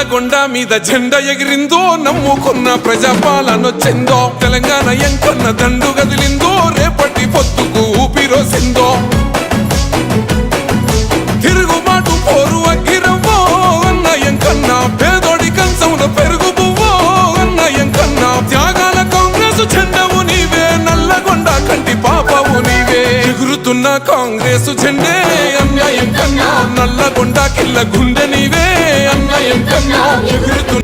నల్లగొండ మీద జెండా ఎగిరిందో, నమ్ముకున్న ప్రజాపాలనొచ్చిందో, తెలంగాణ ఎంకన్న దండు గదిలిందో, రేపటి పొత్తుకు ఊపిరోసిందో. తిరుగుబాటు పోరు అగ్గిరవ్వో అన్న ఎంకన్నా, పేదోడి కంచంలో పెరుగు పువ్వో అన్న ఎంకన్నా, త్యాగాల కాంగ్రెస్ జెండవు నీవే, నల్లగొండ కంటి పాపవు నీవే. ఎగురుతున్న కాంగ్రెస్ జెండే అన్యాయం కన్నా, నల్లగొండ కిల్ల గుండె నీవే అన్యాయం కన్నా. ఎగురుతున్న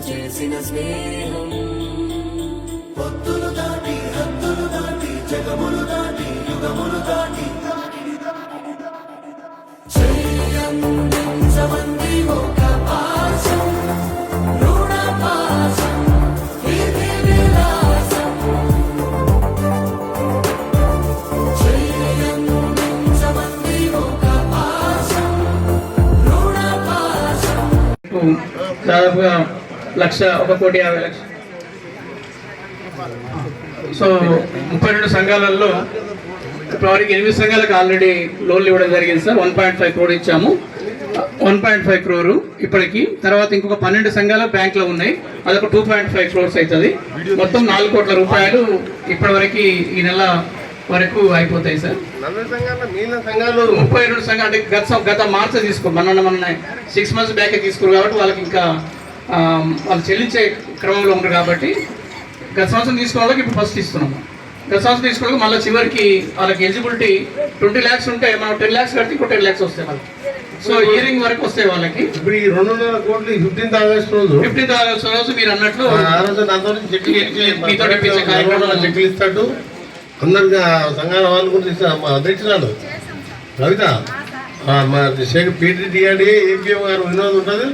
చేసిన స్నేహం పొత్తులు దాటి హద్దులు దాటి జగములు దాటి యుగములు దాటి చెయ్యందించమంది ఒక పాశం రుణ పాశం ఇది విలాసం. చెయ్యందించమంది ఒక పాశం రుణ పాశం. దాదాపుగా 1,50,00,000. సో 32 సంఘాలలో ఇప్పటివరకు 8 సంఘాలకు ఆల్రెడీ లోన్లు ఇవ్వడం జరిగింది సార్. 1.5 crore ఇచ్చాము. 1.5 crore ఇప్పటికి. తర్వాత ఇంకొక 12 సంఘాలు బ్యాంకులో ఉన్నాయి, అదొక 2.5 crores అవుతుంది. మొత్తం 4 కోట్ల రూపాయలు ఇప్పటివరకు ఈ నెల వరకు అయిపోతాయి సార్. 32 సంఘాలు అంటే గత మార్చి తీసుకో మన 6 months బ్యాక్ తీసుకోరు కాబట్టి వాళ్ళకి ఇంకా వాళ్ళు చెల్లించే క్రమంలో ఉన్నారు కాబట్టి గత సంవత్సరం తీసుకోవడం వాళ్ళకి ఇప్పుడు ఫస్ట్ ఇస్తున్నాము. గత సంవత్సరం తీసుకోవడానికి మళ్ళీ చివరికి వాళ్ళకి ఎలిజిబిలిటీ 20 lakhs ఉంటే మనం 10 lakhs కడితే ఇంకో 10 lakhs వస్తాయి వాళ్ళకి. సో ఇయరింగ్ వరకు వస్తాయి వాళ్ళకి. ఇప్పుడు ఈ 200 కోట్లు 15th ఆగస్టు రోజు మీరు అన్నట్లు మీతో చెక్లు ఇస్తాడు. అందరికి సంఘాల వాళ్ళు కూడా ఇస్తారు. మా అధ్యక్షురాలు కవిత, మా శేఖర్ పీటీడీ ఏపీఎం గారు వినోద్ ఉంటుంది.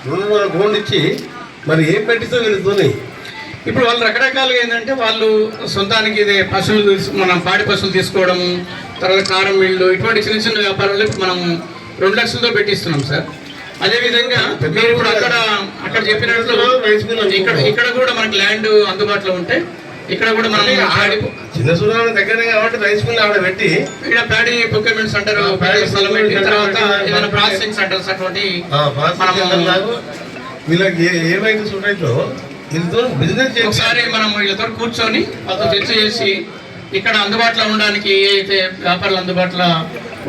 200 కోట్లు ఇచ్చి మరి ఏం పెట్టితో వెళుతున్నాయి. ఇప్పుడు వాళ్ళు రకరకాలుగా ఏంటంటే వాళ్ళు సొంతానికి ఇదే పశువులు మనం పాడి పశువులు తీసుకోవడము, తర్వాత కారం మిల్లు, ఇటువంటి చిన్న చిన్న వ్యాపారాలు మనం 2 లక్షలతో పెట్టిస్తున్నాం సార్. అదేవిధంగా మీరు ఇప్పుడు అక్కడ చెప్పినట్లు ఇక్కడ కూడా మనకి ల్యాండ్ అందుబాటులో ఉంటే ఇక్కడ కూడా మనం చిన్న సూర్యం దగ్గరే కాబట్టి రైస్ మిల్ ఆవిడ పెట్టి ఇక్కడ ప్యాడీ ప్రొక్యూర్మెంట్ సెంటర్ తర్వాత ఏదైనా ప్రాసెసింగ్ సెంటర్స్ అటువంటి వీళ్ళకి ఏమైతే సొసైటీలో బిజినెస్ ఒకసారి మనం వీళ్ళతో కూర్చొని వాళ్ళతో చర్చ చేసి ఇక్కడ అందుబాటులో ఉండడానికి ఏ అయితే వ్యాపారాలు అందుబాటులో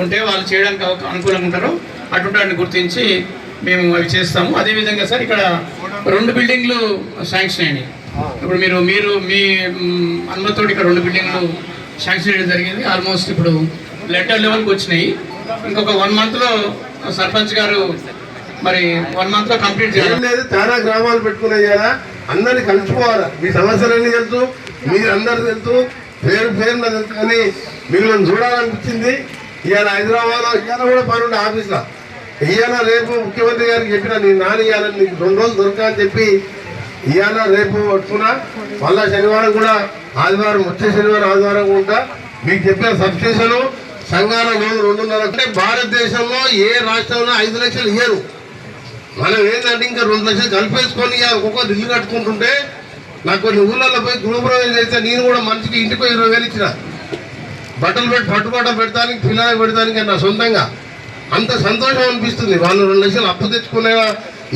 ఉంటే వాళ్ళు చేయడానికి అనుకూలంగా ఉంటారో అటువంటి గుర్తించి మేము అవి చేస్తాము. అదేవిధంగా సార్ ఇక్కడ 2 బిల్డింగ్లు శాంక్షన్ అయినాయి. ఇప్పుడు మీరు మీ అనుమతితో ఇక్కడ 2 బిల్డింగ్లు శాంక్షన్ చేయడం జరిగింది. ఆల్మోస్ట్ ఇప్పుడు లెటర్ లెవెల్కి వచ్చినాయి. ఇంకొక 1 monthలో సర్పంచ్ గారు మరి 1 monthలో కంప్లీట్ చేయడం లేదు. చాలా గ్రామాలు పెట్టుకునే కదా అందరినీ కలుసుకోవాలా. మీ సమస్యలన్నీ తెలుసు, మీరు అందరు తెలుసు, పేరు తెలుసు. కానీ మిమ్మల్ని చూడాలనిపించింది. ఇవాళ హైదరాబాద్లో ఇవాళ కూడా పనుండే ఆఫీస్లో ఇవాళ రేపు ముఖ్యమంత్రి గారికి చెప్పిన నేను నాని ఇవ్వాలని నీకు 2 రోజులు దొరకాలని చెప్పి ఇవాళ రేపు పట్టుకున్నా. మళ్ళా శనివారం కూడా ఆదివారం, వచ్చే శనివారం ఆదివారం కూడా మీకు చెప్పిన సబ్స్టేషన్ సంఘాల లోన్ 2.5 అంటే భారతదేశంలో ఏ రాష్ట్రంలో 5 లక్షలు ఇయ్యరు. మనం ఏంటంటే ఇంకా 2 లక్షలు కలిపేసుకొని ఒక్కొక్కరు ఇల్లు కట్టుకుంటుంటే నాకు కొన్ని ఊళ్ళల్లో పోయి గృహప్రవేశం చేస్తే నేను కూడా మనిషికి ఇంటికి 20,000 ఇచ్చిన. బట్టలు పట్టుబట్టలు పెడతానికి, పిల్లలకు పెడతానికి నా సొంతంగా అంత సంతోషం అనిపిస్తుంది. వాళ్ళు 2 లక్షలు అప్పు తెచ్చుకునే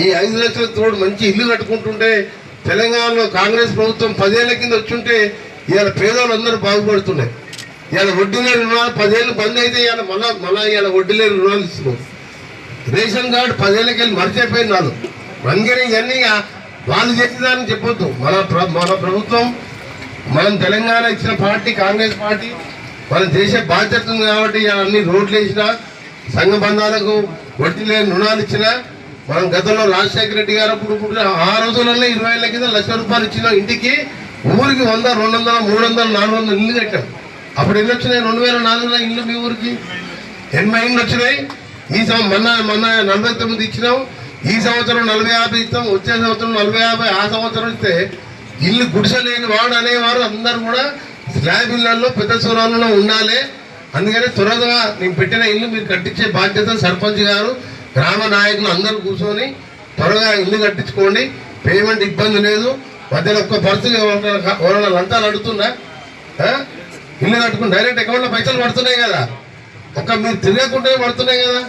ఈ 5 లక్షల తోడు మంచి ఇల్లు కట్టుకుంటుంటే తెలంగాణలో కాంగ్రెస్ ప్రభుత్వం 10 ఏళ్ల కింద వచ్చుంటే ఇవాళ పేదవాళ్ళందరూ బాగుపడుతున్నాయి. ఇవాళ వడ్డీ లేని రుణాలు 10 ఏళ్ళు బంద్ అయితే ఇవాళ మళ్ళా ఇవాళ వడ్డీ లేని రుణాలు ఇస్తున్నాం. రేషన్ కార్డు 10 ఏళ్ళకి వెళ్ళి మర్చిపోయింది వాళ్ళు. అందుకని ఇవన్నీ వాళ్ళు చేసేదాన్ని చెప్పొద్దు. మన ప్రభుత్వం, మనం తెలంగాణ ఇచ్చిన పార్టీ కాంగ్రెస్ పార్టీ, మనం చేసే బాధ్యత ఉంది కాబట్టి అన్ని రోడ్లు వేసినా, సంఘ బంధాలకు వడ్డీ లేని రుణాలు ఇచ్చినా, మనం గతంలో రాజశేఖర రెడ్డి గారు అప్పుడు ఆ రోజులలో 20 ఏళ్ళ కింద ₹1,00,000 ఇచ్చిన ఇంటికి ఊరికి 100, 200, 300, 400 ఇల్లు కట్టాం. అప్పుడు ఎన్ని వచ్చినాయి? 2004లో ఇల్లు మీ ఊరికి 80 ఇళ్ళు వచ్చినాయి. ఈ మొన్న 49 ఇచ్చినాం. ఈ సంవత్సరం 40-50 ఇస్తాం. వచ్చే సంవత్సరం 40-50, ఆ సంవత్సరం ఇస్తే ఇల్లు గుడిసెలేని వాడు అనేవారు అందరూ కూడా స్లాబ్ ఇళ్లలో పెద్ద సూరాలలో ఉండాలి. అందుకని త్వరగా నేను పెట్టిన ఇల్లు మీరు కట్టించే బాధ్యత సర్పంచ్ గారు, గ్రామ నాయకులు అందరూ కూర్చొని త్వరగా ఇల్లు కట్టించుకోండి. పేమెంట్ ఇబ్బంది లేదు. మధ్యలో ఒక్క పరిస్థితి ఎవరైనా లంచాలు అడుగుతున్నా ఇల్లు కట్టుకుని డైరెక్ట్ అకౌంట్లో పైసలు పడుతున్నాయి కదా, మీరు తిరగకుంటే పడుతున్నాయి కదా.